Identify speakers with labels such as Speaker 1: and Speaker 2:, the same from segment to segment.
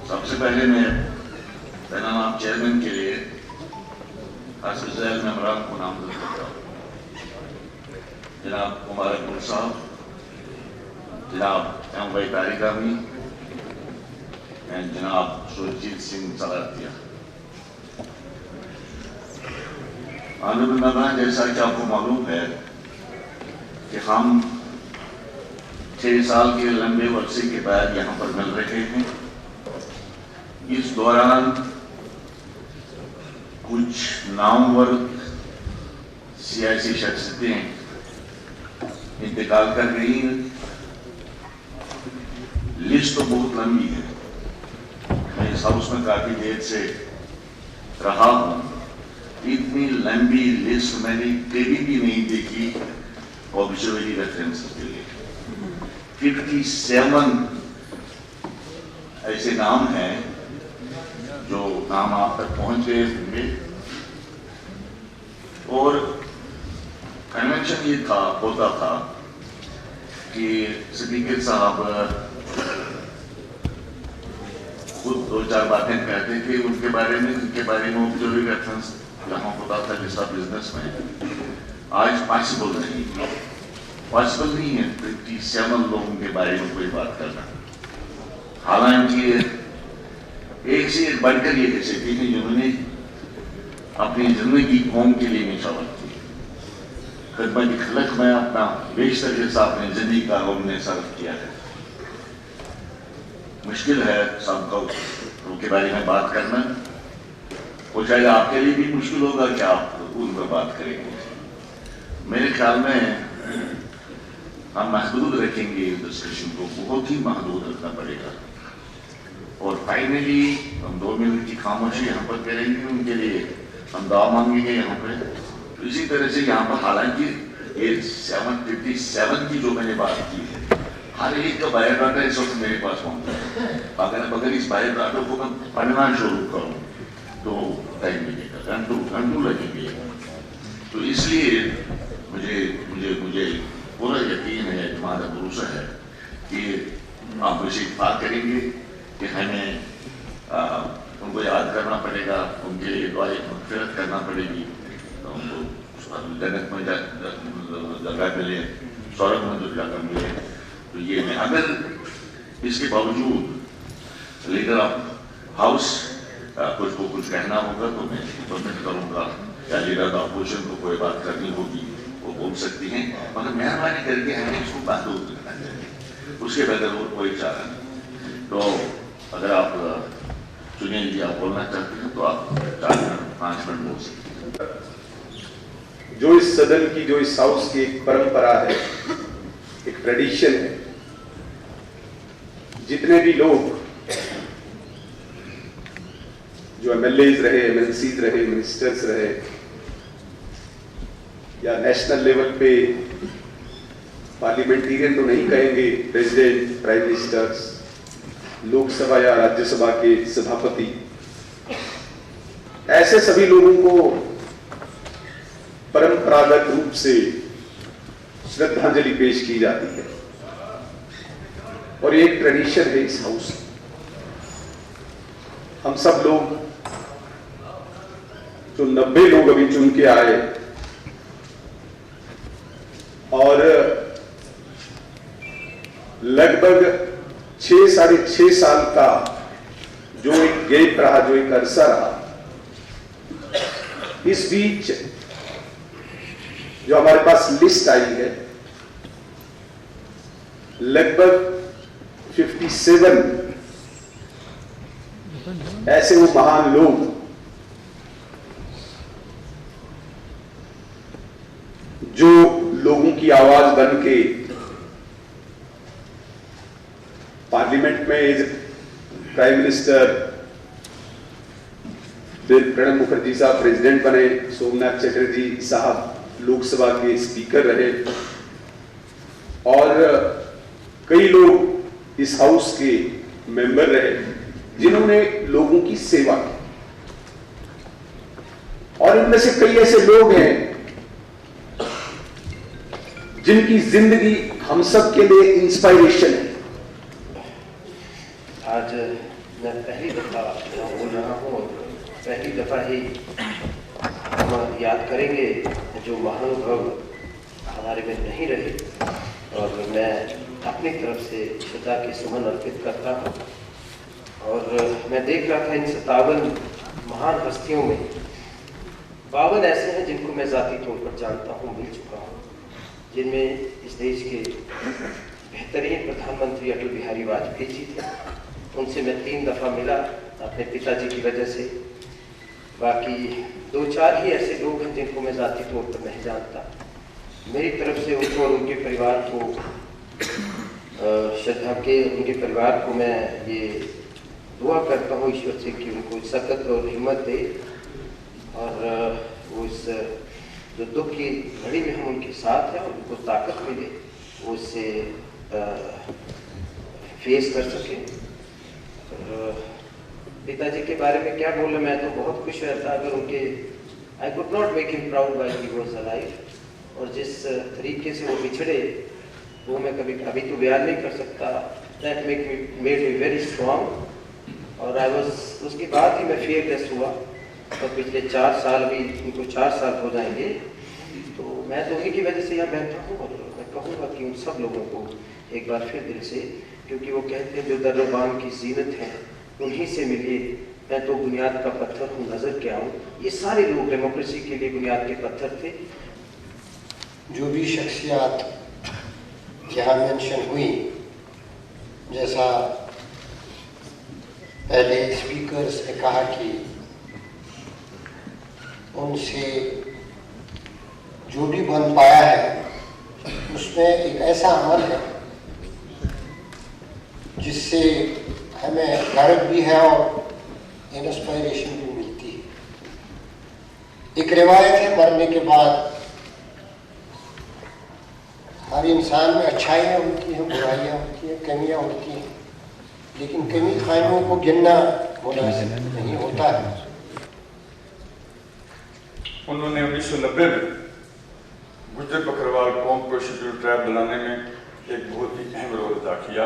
Speaker 1: सबसे पहले मैं तनाम चेयरमैन के लिए हस्पताल मेंबरान को नामजद करता हूँ। जनाब उमर अकबर साहब, जनाब एम वाई तारिकामी एंड जनाब सुरजीत सिंह सलातिया। ऑनरेबल मेंबरान, जैसा कि आपको मालूम है कि हम 6 साल के लंबे वर्षे के बाद यहाँ पर मिल रहे हैं। इस दौरान कुछ नामवर सियासी शख्सियतें इंतकाल कर गई हैं। लिस्ट तो बहुत लंबी है। मैं इस हाउस में काफी देर से रहा हूं। इतनी लंबी लिस्ट मैंने कभी भी नहीं देखी ऑब्जर्वरी रेफरेंस के लिए। 57 ऐसे नाम हैं जो नाम आप तक पहुंच गए होंगे। और कन्वेंशन ये होता था कि स्पीकर साहब खुद 2-4 बातें कहते थे उनके बारे में, जिनके बारे में ऑब्जर्वरी रेफरेंस यहाँ होता था जिसका बिजनेस में। आज पॉसिबल नहीं है 57 लोगों के बारे में कोई बात करना। हालांकि एक से एक बढ़कर ये ऐसे थे जिन्होंने अपनी जिंदगी कौम के लिए निछावर की। खिदमत खलक में अपना बेशतर हिस्सा अपनी जिंदगी का उन्होंने सर्व किया है। मुश्किल है सबको उनके बारे में बात करना, और शायद आपके लिए भी मुश्किल होगा कि आप उन पर बात करेंगे। मेरे ख्याल में हम महदूद रखेंगे इस डिस्कशन को, बहुत ही महदूद रखना पड़ेगा। और फाइनली हम 2 मिनट की खामोशी यहाँ पर करेंगे, उनके लिए हम दुआ मांगेंगे यहाँ पर। तो इसी तरह से यहाँ पर हालांकि ये 757 की जो मैंने बात की है, हर एक का बायोडाटा इस वक्त मेरे पास पहुंचा है। अगर इस बायोडाटा को मैं पढ़ना शुरू करूँ तो टाइम लगेगा, घंटों लगेंगे। तो इसलिए मुझे पूरा यकीन है, हमारा भरोसा है कि आप मुझे इत्तेफाक करेंगे कि हमें उनको याद करना पड़ेगा, उनके लिए दुआ मग़फ़िरत करना पड़ेगी। तो उनको जन्नत में जगह मिले, स्वर्ग में जो जगह मिले। तो ये मैं अगर इसके बावजूद लीडर ऑफ हाउस कुछ कहना होगा तो मैं परमिट करूँगा, या लीडर ऑफ अपोजिशन को कोई बात करनी होगी वो बोल सकती हैं, मगर मेहरबानी करके हमें इसको महदूद रखना चाहिए। उसके बगैर और कोई चारा नहीं। तो अगर आप चुनेंगे, आप बोलना चाहते हैं तो आप 4-5 मिनट बोल सकते हैं।
Speaker 2: जो इस सदन की, जो इस हाउस की एक परंपरा है, एक ट्रेडिशन है, जितने भी लोग जो एमएलएज रहे, एमएनसीज रहे, मिनिस्टर्स रहे, या नेशनल लेवल पे पार्लियामेंटेरियन तो नहीं कहेंगे, प्रेसिडेंट, प्राइम मिनिस्टर्स, लोकसभा या राज्यसभा के सभापति, ऐसे सभी लोगों को परंपरागत रूप से श्रद्धांजलि पेश की जाती है। और ये एक ट्रेडिशन है इस हाउस। हम सब लोग जो 90 लोग अभी चुन के आए, और लगभग 6-6.5 साल का जो एक गैप रहा, जो एक अरसा रहा, इस बीच जो हमारे पास लिस्ट आई है, लगभग 57 ऐसे वो महान लोग जो लोगों की आवाज बन के पार्लियामेंट में एज प्राइम मिनिस्टर, फिर प्रणब मुखर्जी साहब प्रेसिडेंट बने, सोमनाथ चटर्जी साहब लोकसभा के स्पीकर रहे, और कई लोग इस हाउस के मेंबर रहे जिन्होंने लोगों की सेवा की। और इनमें से कई ऐसे लोग हैं जिनकी जिंदगी हम सब के लिए इंस्पायरेशन है।
Speaker 3: आज मैं पहली दफ़ा यहाँ बोल रहा हूँ और पहली दफ़ा ही हम याद करेंगे जो महानुभव हमारे में नहीं रहे, और मैं अपनी तरफ से श्रद्धा के सुमन अर्पित करता हूँ। और मैं देख रहा था इन 57 महान हस्तियों में 52 ऐसे हैं जिनको मैं ज़ाती तौर पर जानता हूँ, मिल चुका हूँ, जिनमें इस देश के बेहतरीन प्रधानमंत्री अटल बिहारी वाजपेयी जी थे। उनसे मैं 3 दफ़ा मिला अपने पिताजी की वजह से। बाकी 2-4 ही ऐसे लोग हैं जिनको मैं ज़ाती तौर पर नहीं जानता। मेरी तरफ से उनको और उनके परिवार को श्रद्धा के उनके परिवार को मैं ये दुआ करता हूँ ईश्वर से कि उनको सकत और हिम्मत दे, और वो इस जो दुख की घड़ी में हम उनके साथ हैं, उनको ताकत मिले, वो उससे फेस कर सके। पिताजी के बारे में क्या बोलूं, मैं तो बहुत खुश रहता अगर उनके I could not make him proud while he was alive, और जिस तरीके से वो बिछड़े वो मैं कभी अभी तो बयान नहीं कर सकता। That made me very strong, और आई वाज उसके बाद ही मैं फियरलेस हुआ। तो पिछले 4 साल भी उनको 4 साल हो जाएंगे, तो मैं तो उन्हीं की वजह से यहाँ बैठा हूँ। और मैं कहूँगा कि उन सब लोगों को एक बार फिर दिल से, क्योंकि वो कहते हैं जो दर्रबान की जीनत है उन्हीं से मिलिए, मैं तो बुनियाद का पत्थर हूँ, नजर के आऊँ। ये सारे लोग डेमोक्रेसी के लिए बुनियाद के पत्थर थे।
Speaker 4: जो भी शख्सियात यहाँ मेंशन हुई, जैसा पहले स्पीकर्स ने कहा कि उनसे जो भी बन पाया है उसमें एक ऐसा अमल है जिससे हमें गर्व भी है और इंस्पायरेशन भी मिलती है। एक रिवायत है, मरने के बाद हर इंसान में अच्छाइयाँ होती हैं, बुराइयाँ होती हैं, कमियाँ होती हैं, लेकिन कमी खामियों को गिनना मुनासिब नहीं होता है।
Speaker 5: उन्होंने 1990 में गुज्जर बकरवाल कौम को शेड्यूल ट्राइब बनाने में एक बहुत ही अहम रोल अदा किया,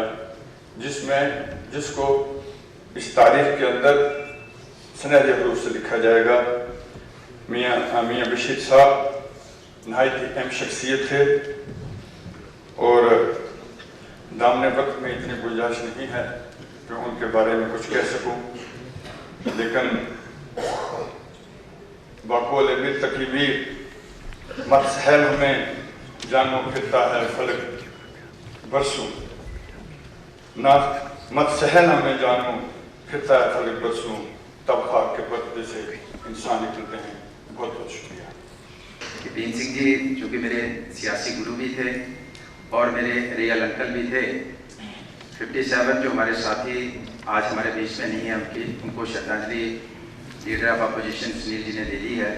Speaker 5: जिसको इस तारीख के अंदर सुनहरे रूप से लिखा जाएगा। मियाँ बशीर साहब नहायत ही अहम शख्सियत थे, और दामने वक्त में इतनी गुंजाइश नहीं है कि उनके बारे में कुछ कह सकूं, लेकिन बाकोल मिल तकलीबीर मत सहल हमें जानो फिरता है फलक बरसों, ना मत सहल हमें जानो फिरता है फलक बरसों, तब खाक के पर्दे से इंसान निकलते हैं। बहुत बहुत शुक्रिया।
Speaker 6: बीन सिंह जी जो कि मेरे सियासी गुरु भी थे और मेरे रियल अंकल भी थे। 57 जो हमारे साथी आज हमारे बीच में नहीं है, उनको श्रद्धांजलि leader of opposition Sunil ji ने दे दी है,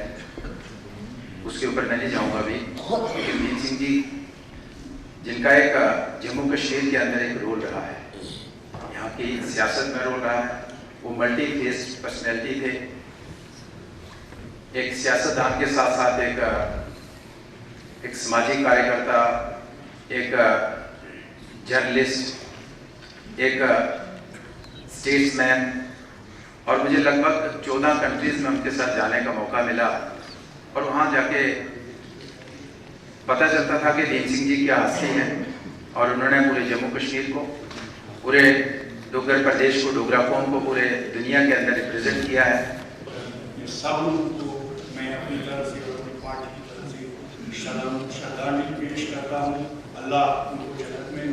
Speaker 6: उसके ऊपर मैं नहीं जाऊँगा अभी। लेकिन बीन सिंह जी जिनका एक जम्मू कश्मीर के अंदर एक रोल रहा है, यहाँ की सियासत में रोल रहा है, वो मल्टी फेस पर्सनैलिटी थे। एक सियासतदान के साथ साथ एक सामाजिक कार्यकर्ता, एक जर्नलिस्ट, एक स्टेट्समैन, और मुझे लगभग 14 कंट्रीज में उनके साथ जाने का मौका मिला, और वहाँ जाके पता चलता था कि बीन सिंह जी क्या हस्ती हैं, और उन्होंने पूरे जम्मू कश्मीर को, पूरे डोगर प्रदेश को, डोगरा कौम को पूरे दुनिया के अंदर रिप्रेजेंट किया है।
Speaker 7: ये सब लोगों को मैं अपनी तरफ से और अपनी पार्टी की तरफ से श्रद्धांजलि पेश करता हूँ। अल्लाह उनको जन्नत में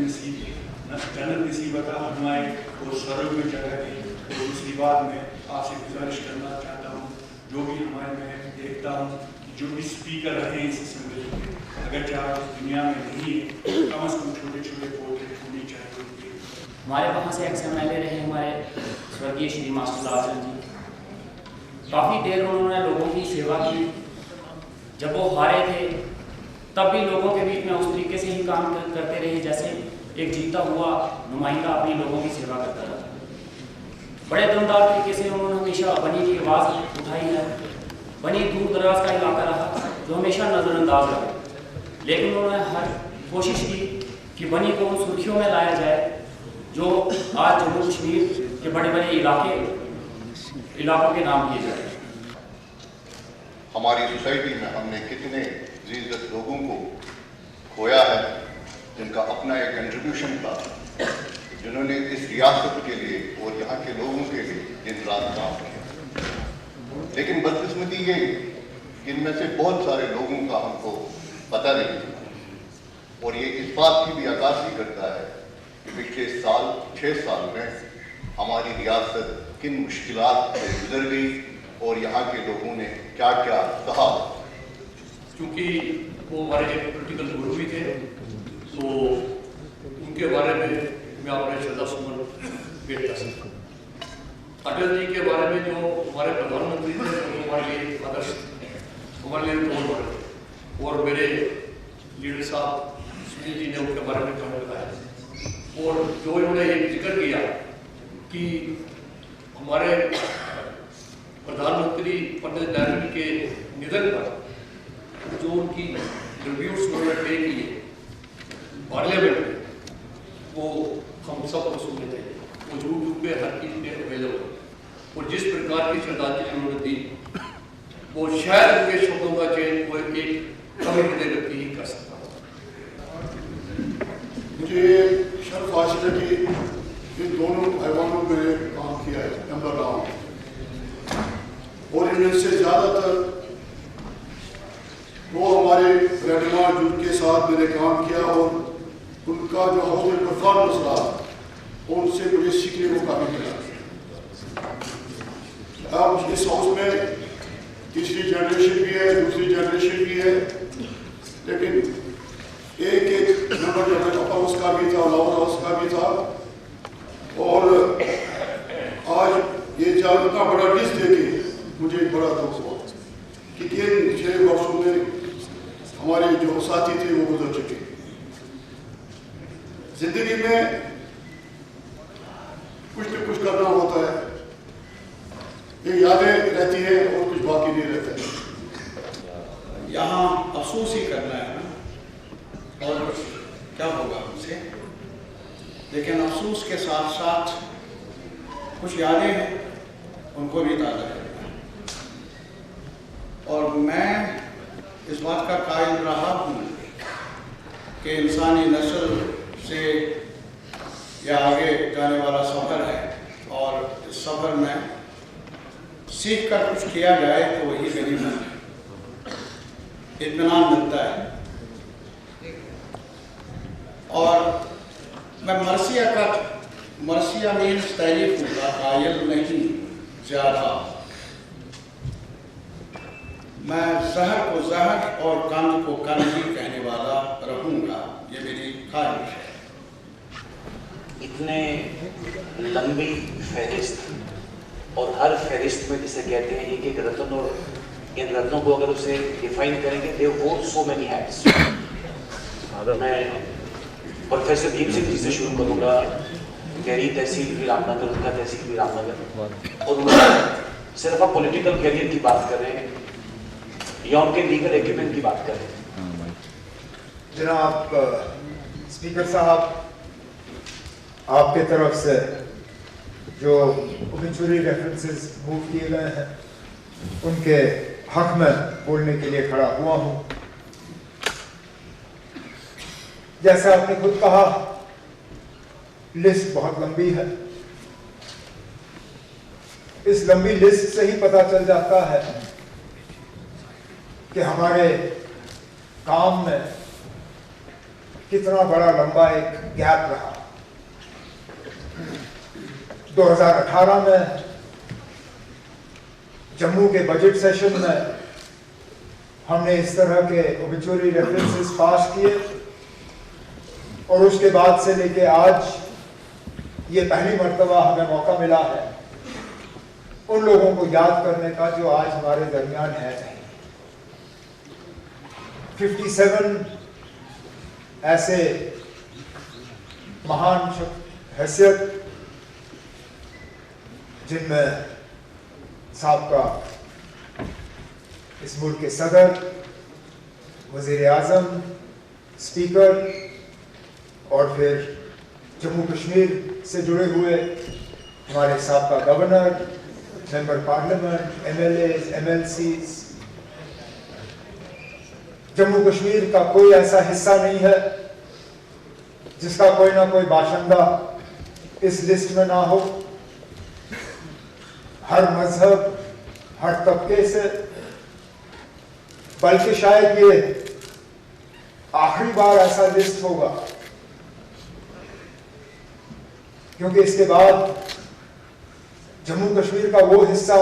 Speaker 7: जन्नत नसीबत फरमाए और स्वर्ग में जगह दे। और दूसरी बात मैं आपसे गुजारिश करना चाहता हूँ, जो भी हमारे में देखता हूँ कि जो भी स्पीकर रहे इस असेंबली में, अगर चाहे दुनिया में नहीं है, कम से कम छोटे छोटे पौधे होने चाहिए।
Speaker 8: हमारे वहाँ से XMLA रहे हमारे स्वर्गीय श्री मास्टर लाल चंद जी। काफ़ी देर उन्होंने लोगों की सेवा की। जब वो हारे थे तब भी लोगों के बीच में उस तरीके से ही काम करते रहे जैसे एक जीता हुआ नुमाइंदा अपने लोगों की सेवा करता रहा। बड़े दमदार तरीके से उन्होंने हमेशा बनी की आवाज़ उठाई है। बनी दूर दराज का इलाका रहा जो हमेशा नज़रअंदाज रहा, लेकिन उन्होंने हर कोशिश की कि बनी को उन सुर्खियों में लाया जाए जो आज जम्मू कश्मीर कि बड़े बड़े इलाकों के नाम किए जाए।
Speaker 9: हमारी सोसाइटी में हमने कितने जीजत लोगों को खोया है जिनका अपना एक कंट्रीब्यूशन था, जिन्होंने इस रियासत के लिए और यहाँ के लोगों के लिए दिन रात काम किया। लेकिन बदकिस्मती ये कि इनमें से बहुत सारे लोगों का हमको पता नहीं, और ये इस बात की भी अक्कासी करता है कि पिछले 6 साल में हमारी रियासत किन मुश्किलात से गुजर गई और यहाँ के लोगों ने क्या क्या कहा।
Speaker 7: क्योंकि वो हमारे एक पोलिटिकल गुरु भी थे, तो उनके बारे में मैं अपने श्रद्धा सुमन पेश कर सकता हूँ। अटल जी के बारे में जो हमारे प्रधानमंत्री थे, वो हमारे लिए आदर्श, हमारे लिए रोल मॉडल थे। और मेरे लीडर साहब सुनील जी ने उनके बारे में कहा बताया, और जो इन्होंने ये जिक्र किया कि हमारे प्रधानमंत्री पंडित नेहरू के निधन पर जो उनकी ट्रिब्यूट्स उन्होंने पे किए पार्लियामेंट में, वो हम सबको सुनने चाहिए। वो यूट्यूब पे हर चीज़ में अवेलेबल, और जिस प्रकार की श्रद्धांजलि उन्होंने दी, वो शायद उनके शब्दों का चयन कोई एक कमी के व्यक्ति ही कर सकता है।
Speaker 10: मुझे शर्फ हासिल है कि इन दोनों भाईवानों में काम किया है, नंबर रहा हूँ, और इनमें से ज़्यादातर वो हमारे रहनुमा जिनके साथ मैंने काम किया और उनका जो हाउस परफॉर्मेंस रहा, उनसे मुझे सीखने को काफ़ी मिला। अब इस हाउस में तीसरी जनरेशन भी है, दूसरी जनरेशन भी है, लेकिन एक नंबर जो है अपर हाउस का भी था, लोअर हाउस का भी था, और आज ये इतना बड़ा लिस्ट देखे मुझे बड़ा दुख हुआ कि इन 6 वर्षों में हमारे जो साथी थे वो गुजर चुके। जिंदगी में कुछ न कुछ करना होता है, ये यादें रहती है और कुछ बाकी नहीं रहता है।
Speaker 11: यहाँ अफसोस ही करना है ना, और क्या होगा हमसे। लेकिन अफसोस के साथ साथ कुछ यादें हैं, उनको भी ताज़ा करना है। और मैं इस बात का कायल रहा हूँ कि इंसानी नस्ल से यह आगे जाने वाला सफ़र है, और इस सफ़र में सीख कर कुछ किया जाए तो वही गनीमत है, इत्मीनान मिलता है। और मैं मरसिया मीन्स तारीफ का कायल नहीं ज़्यादा, मैं जहर को जहर और कंद को कंद ही कहने वाला रहूँगा, ये मेरी ख्वाहिश है।
Speaker 12: इतने लंबी फहरिस्त, और हर फहरिस्त में जिसे कहते हैं एक एक रत्न, और इन रत्नों को अगर उसे डिफाइन करेंगे, दे वोर सो मेनी हैट्स। मैं प्रोफेसर भीम सिंह जी से शुरू करूँगा। मेरी तहसील भी रामनगर, उनका तहसील भी रामनगर, और उन्होंने सिर्फ आप पॉलिटिकल कैरियर की बात कर रहे हैं या उनके लीगल एग्रीमेंट की बात कर रहे हैं?
Speaker 13: जनाब स्पीकर साहब, आपके तरफ से जो ओबिचुरी रेफरेंसेस मूव किए गए हैं, उनके हक में बोलने के लिए खड़ा हुआ हूं। जैसा आपने खुद कहा, लिस्ट बहुत लंबी है। इस लंबी लिस्ट से ही पता चल जाता है कि हमारे काम में कितना बड़ा लंबा एक गैप रहा। 2018 में जम्मू के बजट सेशन में हमने इस तरह के ओबिचुरी रेफरेंसेस पास किए, और उसके बाद से लेके आज ये पहली मर्तबा हमें मौका मिला है उन लोगों को याद करने का जो आज हमारे दरमियान है नहीं। 57 ऐसे महान हैसियत, जिनमें साबका इस मुल्क के सदर, वज़ीर आज़म, स्पीकर और फिर जम्मू कश्मीर से जुड़े हुए हमारे साबका governor, member parliament, MLAs, MLCs, Jammu Kashmir का कोई ऐसा हिस्सा नहीं है जिसका कोई ना कोई बाशिंदा इस लिस्ट में ना हो। हर मजहब, हर तबके से, बल्कि शायद ये आखिरी बार ऐसा लिस्ट होगा, क्योंकि इसके बाद जम्मू कश्मीर का वो हिस्सा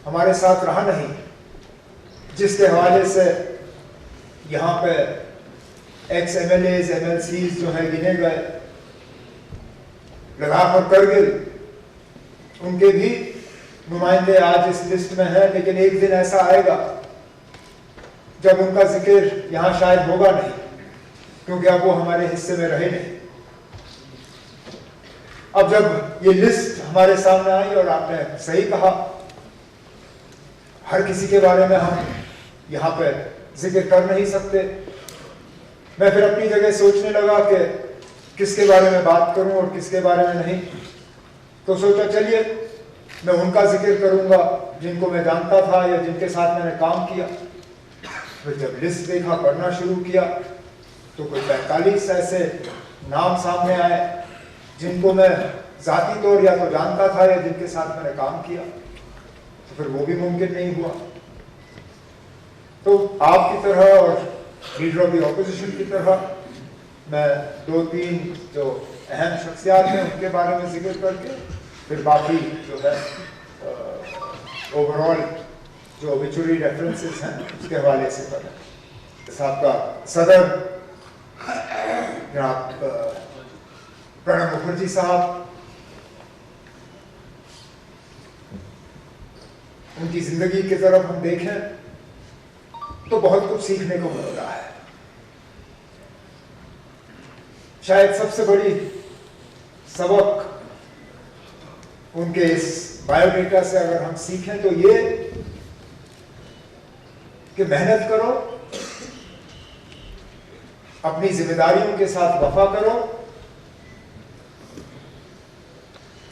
Speaker 13: हमारे साथ रहा नहीं जिसके हवाले से यहाँ पे एक्स MLAs, MLCs जो है गिने गए, लद्दाख और करगिल, उनके भी नुमाइंदे आज इस लिस्ट में हैं। लेकिन एक दिन ऐसा आएगा जब उनका जिक्र यहाँ शायद होगा नहीं, क्योंकि अब वो हमारे हिस्से में रहे नहीं। अब जब ये लिस्ट हमारे सामने आई, और आपने सही कहा, हर किसी के बारे में हम यहाँ पे जिक्र कर नहीं सकते। मैं फिर अपनी जगह सोचने लगा कि किसके बारे में बात करूं और किसके बारे में नहीं। तो सोचा चलिए मैं उनका जिक्र करूंगा जिनको मैं जानता था या जिनके साथ मैंने काम किया। फिर जब लिस्ट देखा, पढ़ना शुरू किया, तो कोई 45 ऐसे नाम सामने आए जिनको मैं जाती तौर या तो जानता था या जिनके साथ मैंने काम किया। तो फिर वो भी मुमकिन नहीं हुआ। तो आपकी तरह और लीडर ऑफ द ऑपोजिशन की तरह मैं 2-3 जो अहम शख्सियात हैं उनके बारे में जिक्र करके फिर बाकी जो है ओवरऑल जो ओबिचुरी रेफरेंसेस हैं उसके हवाले से करें। साहब का सदर जनाब प्रणब मुखर्जी साहब, उनकी जिंदगी की तरफ हम देखें तो बहुत कुछ सीखने को मिल रहा है। शायद सबसे बड़ी सबक उनके इस बायोडेटा से अगर हम सीखें तो ये कि मेहनत करो, अपनी जिम्मेदारियों के साथ वफा करो,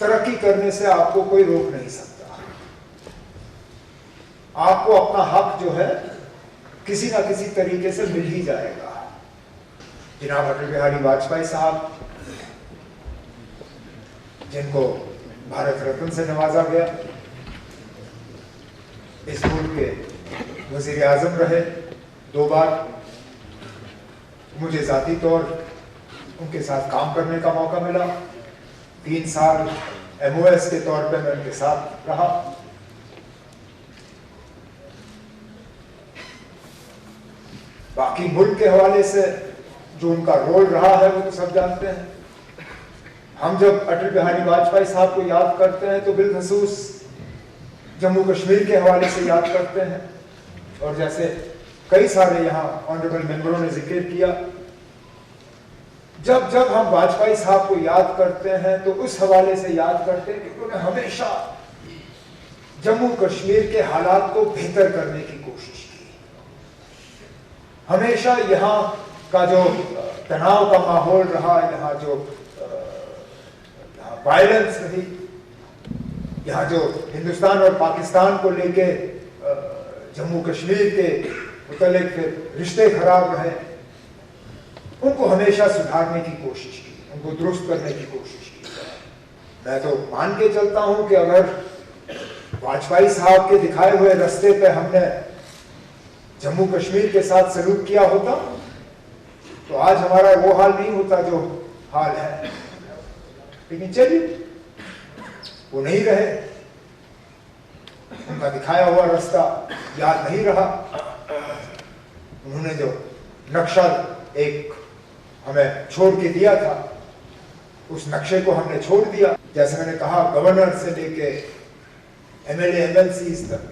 Speaker 13: तरक्की करने से आपको कोई रोक नहीं सकता। आपको अपना हक जो है किसी ना किसी तरीके से मिल ही जाएगा। जनाब अटल बिहारी वाजपेयी साहब, जिनको भारत रत्न से नवाजा गया, इस मुल्क के वजीर आजम रहे 2 बार। मुझे जाती तौर उनके साथ काम करने का मौका मिला। 3 साल MOS के तौर पे मैं उनके साथ रहा। बाकी मुल्क के हवाले से जो उनका रोल रहा है वो तो सब जानते हैं। हम जब अटल बिहारी वाजपेयी साहब को याद करते हैं तो बिलखसूस जम्मू कश्मीर के हवाले से याद करते हैं, और जैसे कई सारे यहाँ ऑनरेबल मेंबरों ने जिक्र किया, जब जब हम वाजपेयी साहब को याद करते हैं तो उस हवाले से याद करते हैं कि उन्होंने हमेशा जम्मू कश्मीर के हालात को बेहतर करने की कोशिश की। हमेशा यहाँ का जो तनाव का माहौल रहा, यहाँ जो वायलेंस रही, यहाँ जो हिंदुस्तान और पाकिस्तान को लेके जम्मू कश्मीर के मुतल्लिक फिर रिश्ते खराब रहे, उनको हमेशा सुधारने की कोशिश की, उनको दुरुस्त करने की कोशिश की। मैं तो मान के चलता हूँ कि अगर वाजपेयी साहब के दिखाए हुए रास्ते पे हमने जम्मू कश्मीर के साथ सलूक किया होता तो आज हमारा वो हाल नहीं होता जो हाल है। लेकिन चलिए, वो नहीं रहे, उनका दिखाया हुआ रास्ता याद नहीं रहा। उन्होंने जो नक्शा एक हमें छोड़ के दिया था, उस नक्शे को हमने छोड़ दिया। जैसे मैंने कहा, गवर्नर से लेके MLA MLCs तक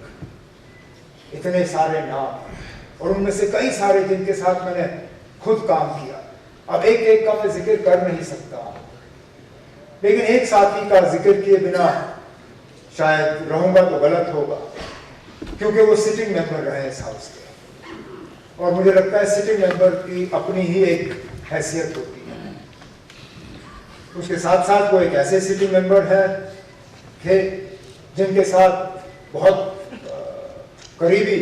Speaker 13: इतने सारे नाम, और उनमें से कई सारे जिनके साथ मैंने खुद काम किया। अब एक एक का मैं जिक्र कर नहीं सकता, लेकिन एक साथी का जिक्र किए बिना शायद रहूंगा तो गलत होगा, क्योंकि वो सिटिंग मेंबर रहे इस हाउस के, और मुझे लगता है सिटिंग मेंबर की अपनी ही एक हैसियत होती है। उसके साथ साथ वो एक ऐसे सिटिंग मेंबर है थे जिनके साथ बहुत करीबी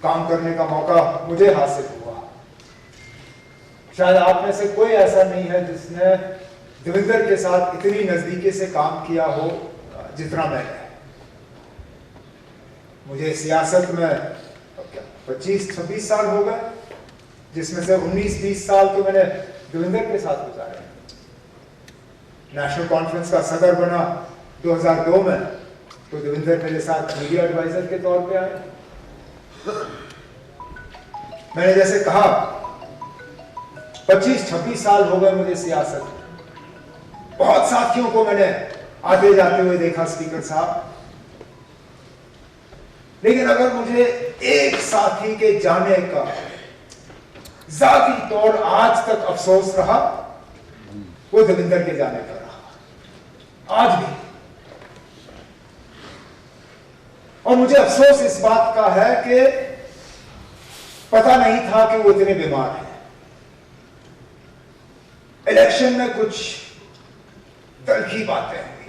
Speaker 13: काम करने का मौका मुझे हासिल हुआ। शायद आप में से कोई ऐसा नहीं है जिसने देवेंद्र के साथ इतनी नजदीकी से काम किया हो जितना मैंने। मुझे सियासत में 25-26 साल हो गए, जिसमें से 19-20 साल तो मैंने देवेंद्र के साथ गुजारे। नेशनल कॉन्फ्रेंस का सदर बना 2002 में, तो देवेंद्र मेरे साथ मीडिया एडवाइजर के तौर पे आए। मैंने जैसे कहा 25-26 साल हो गए मुझे सियासत में। बहुत साथियों को मैंने आते जाते हुए देखा स्पीकर साहब, लेकिन अगर मुझे एक साथी के जाने का जाती तौर आज तक अफसोस रहा, वो देवेंद्र के जाने का रहा, आज भी। और मुझे अफसोस इस बात का है कि पता नहीं था कि वो इतने बीमार हैं। इलेक्शन में कुछ तल्खी बातें हुई।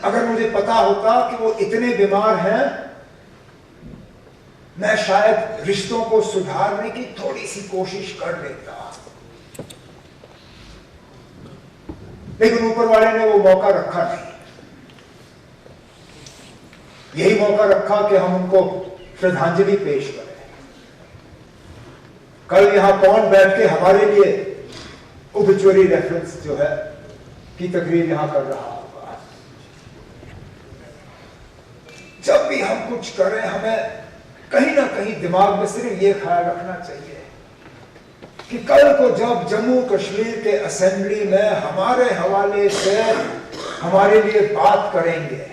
Speaker 13: अगर मुझे पता होता कि वो इतने बीमार हैं, मैं शायद रिश्तों को सुधारने की थोड़ी सी कोशिश कर लेता, लेकिन ऊपर वाले ने वो मौका रखा नहीं। यही मौका रखा कि हम उनको श्रद्धांजलि पेश करें। कल यहां कौन बैठ के हमारे लिए ओबिचुअरी रेफरेंस जो है की तकरीर यहां कर रहा होगा। जब भी हम कुछ करें, हमें कहीं ना कहीं दिमाग में सिर्फ ये ख्याल रखना चाहिए कि कल को जब जम्मू कश्मीर के असेंबली में हमारे हवाले से हमारे लिए बात करेंगे,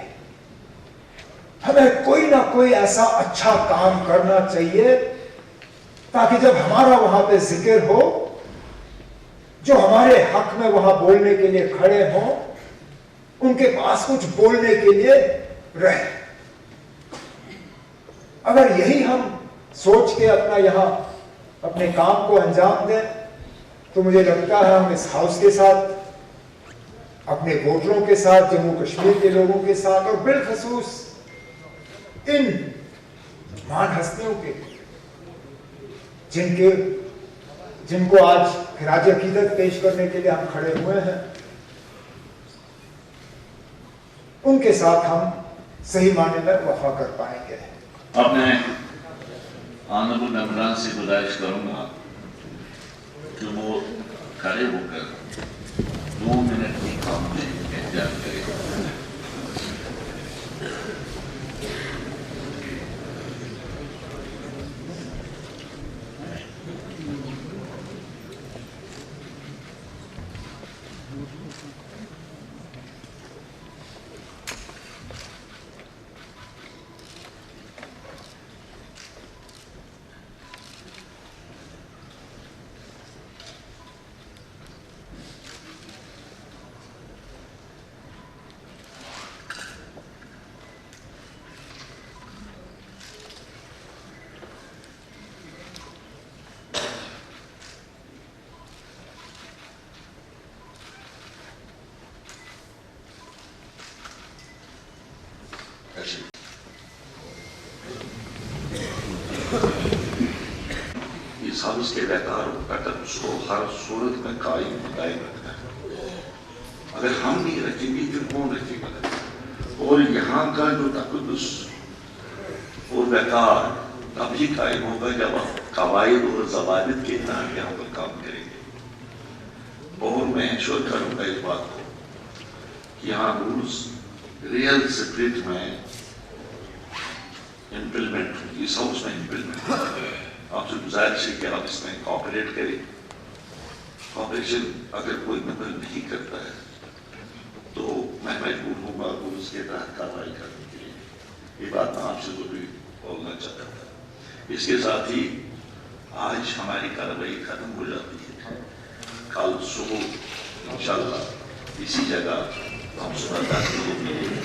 Speaker 13: हमें कोई ना कोई ऐसा अच्छा काम करना चाहिए ताकि जब हमारा वहां पे जिक्र हो, जो हमारे हक में वहां बोलने के लिए खड़े हों, उनके पास कुछ बोलने के लिए रहे। अगर यही हम सोच के अपना यहां अपने काम को अंजाम दें, तो मुझे लगता है हम इस हाउस के साथ, अपने वोटरों के साथ, जम्मू कश्मीर के लोगों के साथ, और बिलखसूस इन महान हस्तियों के जिनको आज खिराज अकीदत पेश करने के लिए हम खड़े हुए हैं, उनके साथ हम सही मायने में वफा कर पाएंगे।
Speaker 1: अब मैं ऑनरेबल मेंबरान से गुजारिश करूंगा कि वो खड़े होकर 2 मिनट की खामोशी इख्तियार करें। इस हाउस के रहकार पैटर्न को हर सूरत में कायम रखना है। अगर हम नहीं रखेंगे फिर कौन रखेगा? और यहाँ का जो तकद्दुस और वक़ार तभी कायम होगा जब हम कवायद और ज़वाबित के तहत यहाँ पर काम करेंगे। और मैं इंश्योर करूँगा इस बात को कि यहाँ रूल्स रियल स्पिरिट में इम्प्लीमेंट, इस हाउस में इम्प्लीमेंट। आपसे गुजारिश है कि आप इसमें कोऑपरेट करें। कोऑपरेशन अगर कोई मेंबर नहीं करता है तो मैं मजबूर होगा रूल्स के तहत कार्रवाई करने के लिए। ये बात मैं आपसे जरूरी बोलना चाहता था। इसके साथ ही आज हमारी कार्रवाई खत्म हो जाती है। कल सुबह इंशाअल्लाह इसी जगह हम सुबह 10 बजे मिलेंगे।